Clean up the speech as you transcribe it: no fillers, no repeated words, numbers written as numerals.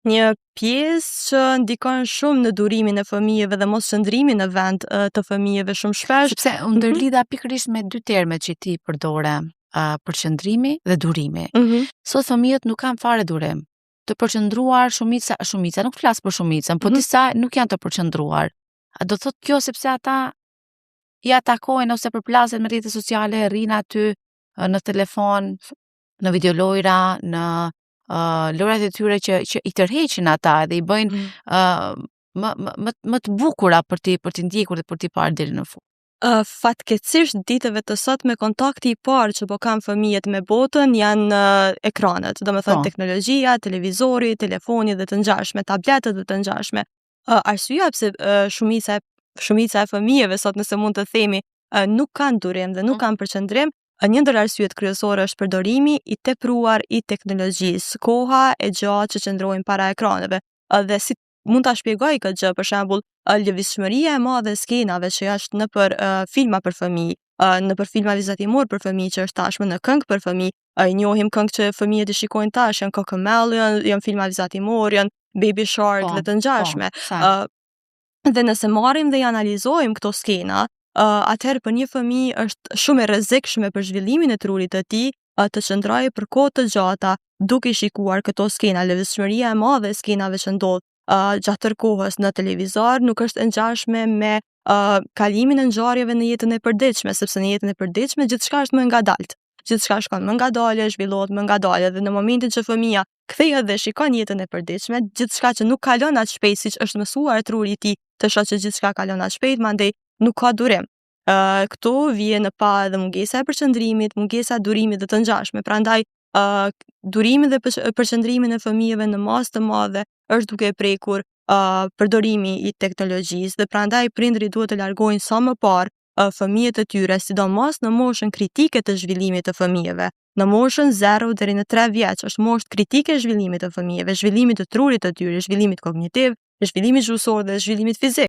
Një pjesë që ndikon shumë në durimin e fëmijëve dhe mos qëndrimin në vend të fëmijëve shumë shpesh. Sepse u ndërlidha pikërisht me dy termet që ti përdore, përqendrimi dhe durimi. Sot fëmijët nuk kanë fare durim. Të përqendruar shumica, nuk flas për shumicën, po disa nuk janë të përqendruar. A do thotë kjo sepse ata i atakojnë ose përplasen me rrjetet sociale, rrinë aty në telefon, në videolojra, në lojrat e tyre që i tërheqin ata dhe i bëjnë më të bukura për t'i ndjekur dhe për t'i parë deri në fund. Fatkeqësisht ditëve të sotme kontakti i parë që po kanë fëmijët me botën janë ekranet, domethënë teknologjia, televizori, telefoni dhe të ngjashme, tabletët dhe të ngjashme. Arsyeja pse shumica e fëmijëve sot, nëse mund të themi, nuk kanë durim dhe nuk kanë përqendrim, një ndër arsyet kryesore është përdorimi i tepruar i teknologjisë, koha e gjatë që qëndrojmë para ekraneve. Dhe si mund ta shpjegoj këtë gjë, për shembull, lëvizshmëria e madhe e skenave që është nëpër filma për fëmijë, nëpër filma vizatimor për fëmijë që është tashmë në këngë për fëmijë, i njohim këngë që fëmijët i shikojnë tash, janë Cocomelon, janë filma vizatimor, janë Baby Shark dhe të ngjashme. Dhe nëse marrim dhe i analizojmë këto skena, atëherë për një fëmijë është shumë e rrezikshme për zhvillimin e trurit të tij të qëndrojë për kohë të gjata duke shikuar këto skena. Lëvizshmëria e madhe e skenave që ndodh gjatë tërë kohës në televizor nuk është e ngjashme me kalimin e ngjarjeve në jetën e përditshme, sepse në jetën e përditshme gjithçka është më ngadalt. Gjithçka shkon më ngadale, zhvillohet më ngadale dhe në momentin që fëmia kthehet dhe shikon jetën e përditshme, gjithçka që nuk kalon aq shpejt siç është mësuar truri i tij të shohë që gjithçka kalon aq shpejt, mandej nuk ka durim. Këtu vjen në pa edhe mungesa e përqendrimit, mungesa e durimit dhe të ngjashme. Prandaj durimi dhe përqendrimin e fëmijëve në masë të madhe është duke prekur përdorimi i teknologjisë dhe prandaj prindërit duhet të largojnë sa më parë fëmijët e tyre, sidomos në moshën kritike të zhvillimit të fëmijëve. Në moshën 0 deri në 3 vjeç është moshë kritike e zhvillimit të fëmijëve, zhvillimit të trurit të tyre, zhvillimit kognitiv, zhvillimit gjuhësor dhe zhvillimit fizik.